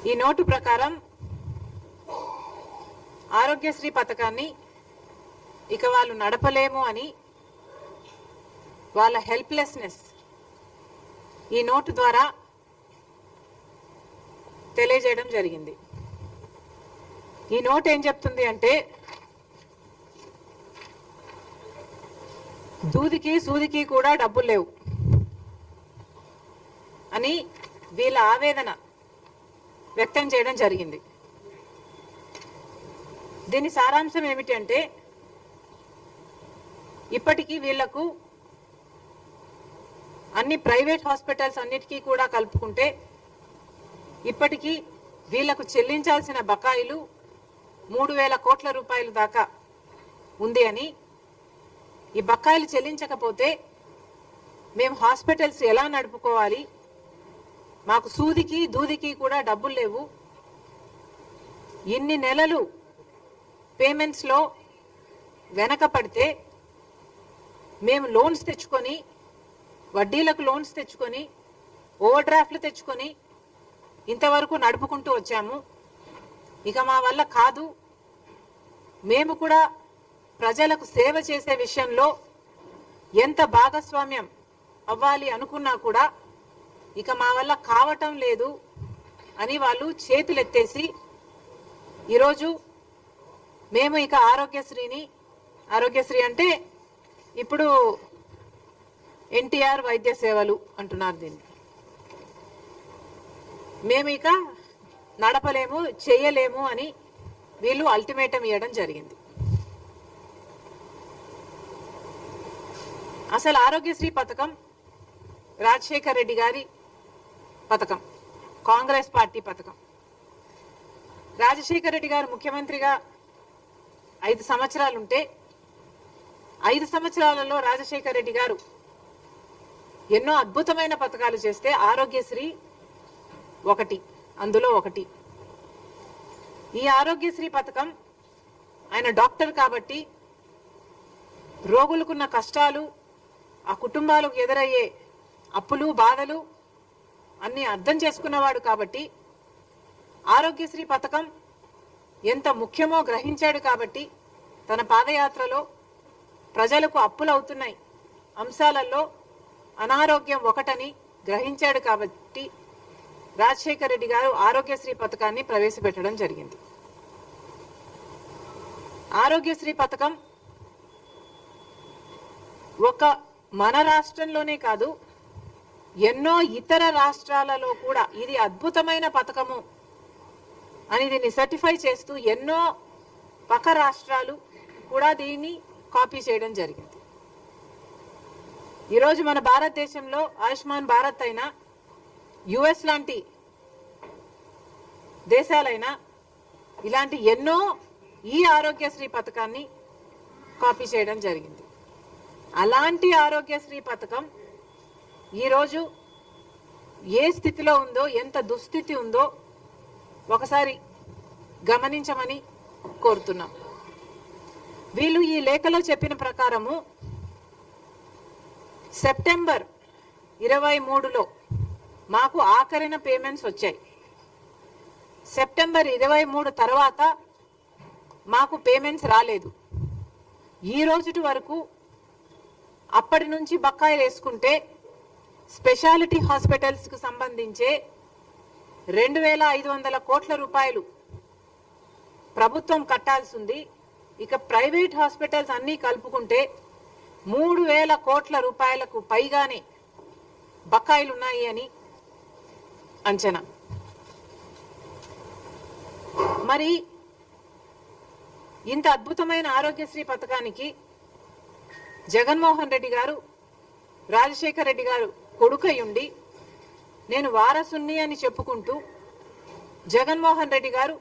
ఈ నోటు ప్రకారం ఆరోగ్యశ్రీ పథకాన్ని ఇక వాళ్ళు నడపలేము అని వాళ్ళ హెల్ప్లెస్నెస్ ఈ నోటు ద్వారా తెలియజేయడం జరిగింది. ఈ నోట్ ఏం చెప్తుంది అంటే దూదికి సూదికి కూడా డబ్బులు లేవు అని వీళ్ళ ఆవేదన వ్యక్తం చేయడం జరిగింది. దీని సారాంశం ఏమిటి అంటే ఇప్పటికీ వీళ్లకు అన్ని ప్రైవేట్ హాస్పిటల్స్ అన్నిటికీ కూడా కలుపుకుంటే ఇప్పటికీ వీళ్లకు చెల్లించాల్సిన బకాయిలు 3,000 కోట్ల రూపాయల దాకా ఉంది అని, ఈ బకాయిలు చెల్లించకపోతే మేము హాస్పిటల్స్ ఎలా నడుపుకోవాలి, మాకు సూదికి దూదికి కూడా డబ్బులు లేవు, ఇన్ని నెలలు పేమెంట్స్లో వెనక పడితే మేము లోన్స్ తెచ్చుకొని వడ్డీలకు లోన్స్ తెచ్చుకొని ఓవర్ డ్రాఫ్ట్లు తెచ్చుకొని ఇంతవరకు నడుపుకుంటూ వచ్చాము. ఇక మా వల్ల కాదు, మేము కూడా ప్రజలకు సేవ చేసే విషయంలో ఎంత భాగస్వామ్యం అవ్వాలి అనుకున్నా కూడా ఇక మా వల్ల కావటం లేదు అని వాళ్ళు చేతులెత్తేసి ఈరోజు మేము ఇక ఆరోగ్యశ్రీ అంటే ఇప్పుడు ఎన్టీఆర్ వైద్య సేవలు అంటున్నారు దీన్ని, మేము ఇక నడపలేము చేయలేము అని వీళ్ళు అల్టిమేటం ఇవ్వడం జరిగింది. అసలు ఆరోగ్యశ్రీ పథకం రాజశేఖర్ రెడ్డి గారి పథకం, కాంగ్రెస్ పార్టీ పథకం. రాజశేఖర్ రెడ్డి గారు ముఖ్యమంత్రిగా 5 సంవత్సరాలు ఉంటే 5 సంవత్సరాలలో రాజశేఖర్ రెడ్డి గారు ఎన్నో అద్భుతమైన పథకాలు చేస్తే ఆరోగ్యశ్రీ అందులో ఒకటి. ఈ ఆరోగ్యశ్రీ పథకం ఆయన డాక్టర్ కాబట్టి రోగులకున్న కష్టాలు, ఆ కుటుంబాలకు ఎదురయ్యే అప్పులు బాధలు అన్ని అర్థం చేసుకున్నవాడు కాబట్టి ఆరోగ్యశ్రీ పథకం ఎంత ముఖ్యమో గ్రహించాడు కాబట్టి తన పాదయాత్రలో ప్రజలకు అప్పులు అవుతున్నాయి అంశాలలో అనారోగ్యం ఒకటని గ్రహించాడు కాబట్టి రాజశేఖర్ రెడ్డి గారు ఆరోగ్యశ్రీ పథకాన్ని ప్రవేశపెట్టడం జరిగింది. ఆరోగ్యశ్రీ పథకం ఒక మన రాష్ట్రంలోనే కాదు ఎన్నో ఇతర రాష్ట్రాలలో కూడా ఇది అద్భుతమైన పథకము అని దీన్ని సర్టిఫై చేస్తూ ఎన్నో పక్క రాష్ట్రాలు కూడా దీన్ని కాపీ చేయడం జరిగింది. ఈరోజు మన భారతదేశంలో ఆయుష్మాన్ భారత్ అయినా యుఎస్ లాంటి దేశాలైనా ఇలాంటి ఎన్నో ఈ ఆరోగ్యశ్రీ పథకాన్ని కాపీ చేయడం జరిగింది. అలాంటి ఆరోగ్యశ్రీ పథకం ఈరోజు ఏ స్థితిలో ఉందో, ఎంత దుస్థితి ఉందో ఒకసారి గమనించమని కోరుతున్నాం. వీళ్ళు ఈ లేఖలో చెప్పిన ప్రకారము సెప్టెంబర్ 23లో మాకు ఆఖరిన పేమెంట్స్ వచ్చాయి. సెప్టెంబర్ 23 తర్వాత మాకు పేమెంట్స్ రాలేదు. ఈ రోజుటి వరకు అప్పటి నుంచి బకాయిలు వేసుకుంటే స్పెషాలిటీ హాస్పిటల్స్కు సంబంధించే 2,500 కోట్ల రూపాయలు ప్రభుత్వం కట్టాల్సి ఉంది. ఇక ప్రైవేట్ హాస్పిటల్స్ అన్నీ కలుపుకుంటే 3,000 కోట్ల రూపాయలకు పైగానే బకాయిలు ఉన్నాయి అని అంచనా. మరి ఇంత అద్భుతమైన ఆరోగ్యశ్రీ పథకానికి జగన్మోహన్ రెడ్డి గారు రాజశేఖర్ రెడ్డి గారు కొడుకయ్యుండి నేను వారసుని అని చెప్పుకుంటూ జగన్మోహన్ రెడ్డి గారు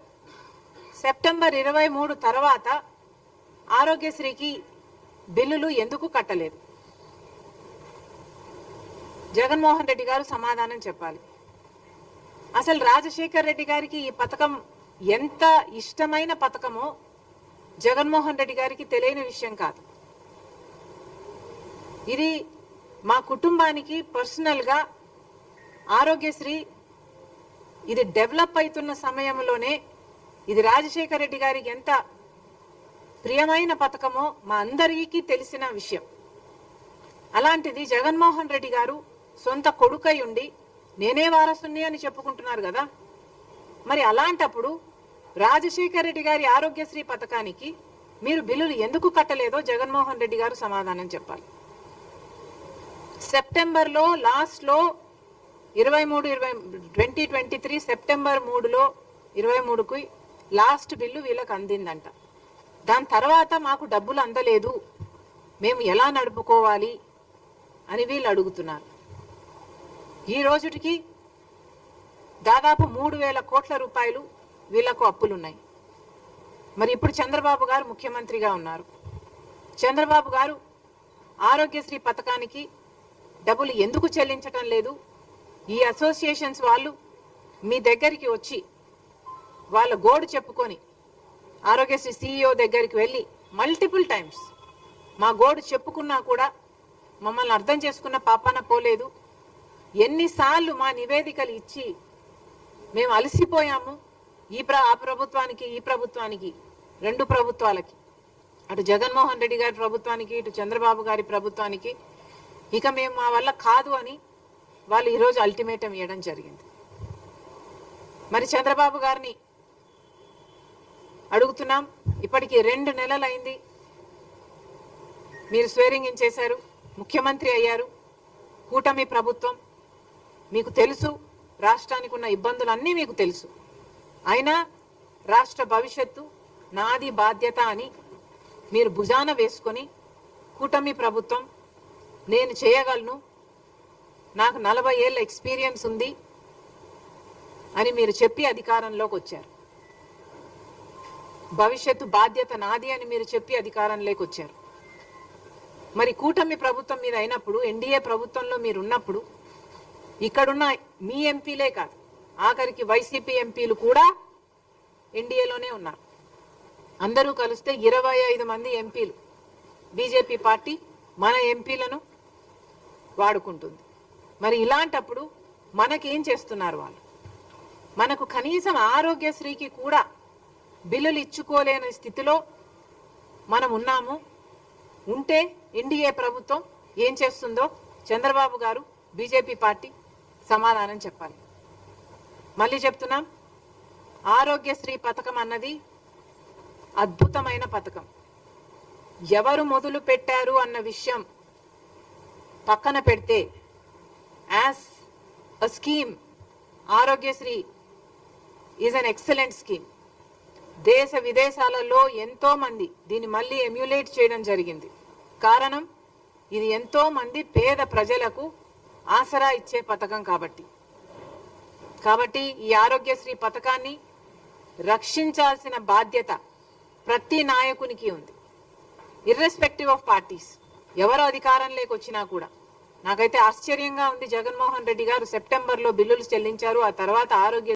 సెప్టెంబర్ 23 తర్వాత ఆరోగ్యశ్రీకి బిల్లులు ఎందుకు కట్టలేదు? జగన్మోహన్ రెడ్డి గారు సమాధానం చెప్పాలి. అసలు రాజశేఖర్ రెడ్డి గారికి ఈ పథకం ఎంత ఇష్టమైన పథకమో జగన్మోహన్ రెడ్డి గారికి తెలియని విషయం కాదు. ఇది మా కుటుంబానికి పర్సనల్ గా ఆరోగ్యశ్రీ ఇది డెవలప్ అవుతున్న సమయంలోనే ఇది రాజశేఖర రెడ్డి గారికి ఎంత ప్రియమైన పథకమో మా అందరికీ తెలిసిన విషయం. అలాంటిది జగన్మోహన్ రెడ్డి గారు సొంత కొడుకై ఉండి నేనే వారసుని అని చెప్పుకుంటున్నారు కదా. మరి అలాంటప్పుడు రాజశేఖర రెడ్డి గారి ఆరోగ్యశ్రీ పథకానికి మీరు బిల్లులు ఎందుకు కట్టలేదో జగన్మోహన్ రెడ్డి గారు సమాధానం చెప్పాలి. సెప్టెంబర్లో లాస్ట్లో 2023 సెప్టెంబర్ 3లో 23కి లాస్ట్ బిల్లు వీళ్ళకి అందిందంట. దాని తర్వాత మాకు డబ్బులు అందలేదు, మేము ఎలా నడుపుకోవాలి అని వీళ్ళు అడుగుతున్నారు. ఈ రోజుటికి దాదాపు 3,000 కోట్ల రూపాయలు వీళ్లకు అప్పులున్నాయి. మరి ఇప్పుడు చంద్రబాబు గారు ముఖ్యమంత్రిగా ఉన్నారు. చంద్రబాబు గారు ఆరోగ్యశ్రీ పథకానికి డబ్బులు ఎందుకు చెల్లించటం లేదు? ఈ అసోసియేషన్స్ వాళ్ళు మీ దగ్గరికి వచ్చి వాళ్ళ గోడు చెప్పుకొని ఆరోగ్యశ్రీ CEO దగ్గరికి వెళ్ళి మల్టిపుల్ టైమ్స్ మా గోడు చెప్పుకున్నా కూడా మమ్మల్ని అర్థం చేసుకున్న పాపాన పోలేదు. ఎన్నిసార్లు మా నివేదికలు ఇచ్చి మేము అలసిపోయాము. ఆ ప్రభుత్వానికి ఈ ప్రభుత్వానికి, రెండు ప్రభుత్వాలకి, అటు జగన్మోహన్ రెడ్డి గారి ప్రభుత్వానికి ఇటు చంద్రబాబు గారి ప్రభుత్వానికి ఇక మేము మా వల్ల కాదు అని వాళ్ళు ఈరోజు అల్టిమేటం ఇవ్వడం జరిగింది. మరి చంద్రబాబు గారిని అడుగుతున్నాం, ఇప్పటికి 2 నెలలు అయింది, మీరు స్వేరింగ్ ఇన్ చేశారు, ముఖ్యమంత్రి అయ్యారు, కూటమి ప్రభుత్వం, మీకు తెలుసు రాష్ట్రానికి ఉన్న ఇబ్బందులన్నీ మీకు తెలుసు. అయినా రాష్ట్ర భవిష్యత్తు నాది బాధ్యత అని మీరు భుజాన వేసుకొని కూటమి ప్రభుత్వం నేను చేయగలను, నాకు 40 ఏళ్ళ ఎక్స్పీరియన్స్ ఉంది అని మీరు చెప్పి అధికారంలోకి వచ్చారు. భవిష్యత్తు బాధ్యత నాది అని మీరు చెప్పి అధికారంలోకి వచ్చారు. మరి కూటమి ప్రభుత్వం మీద అయినప్పుడు, ఎన్డీఏ ప్రభుత్వంలో మీరు ఉన్నప్పుడు ఇక్కడున్న మీ ఎంపీలే కాదు, ఆఖరికి వైసీపీ ఎంపీలు కూడా ఎన్డీఏలోనే ఉన్నారు. అందరూ కలిస్తే 25 మంది ఎంపీలు. బీజేపీ పార్టీ మన ఎంపీలను వాడుకుంటుంది. మరి ఇలాంటప్పుడు మనకేం చేస్తున్నారు వాళ్ళు? మనకు కనీసం ఆరోగ్యశ్రీకి కూడా బిల్లులు ఇచ్చుకోలేని స్థితిలో మనం ఉన్నాము. ఉంటే ఎన్డీఏ ప్రభుత్వం ఏం చేస్తుందో చంద్రబాబు గారు, బీజేపీ పార్టీ సమాధానం చెప్పాలి. మళ్ళీ చెప్తున్నాం, ఆరోగ్యశ్రీ పథకం అన్నది అద్భుతమైన పథకం. ఎవరు మొదలు పెట్టారు అన్న విషయం పక్కన పెడితే, as a scheme Aarogyasri is an excellent scheme. దేశ విదేశాలలో ఎంతో మంది దీన్ని మళ్ళీ ఎమ్యులేట్ చేయడం జరిగింది. కారణం, ఇది ఎంతో మంది పేద ప్రజలకు ఆసరా ఇచ్చే పథకం కాబట్టి ఈ ఆరోగ్యశ్రీ పథకాన్ని రక్షించాల్సిన బాధ్యత ప్రతి నాయకునికి ఉంది, ఇర్రెస్పెక్టివ్ ఆఫ్ పార్టీస్. ఎవరు అధికారంలోకి వచ్చినా కూడా. నాకైతే ఆశ్చర్యంగా ఉంది, జగన్మోహన్ రెడ్డి గారు సెప్టెంబర్లో బిల్లులు చెల్లించారు, ఆ తర్వాత ఆరోగ్య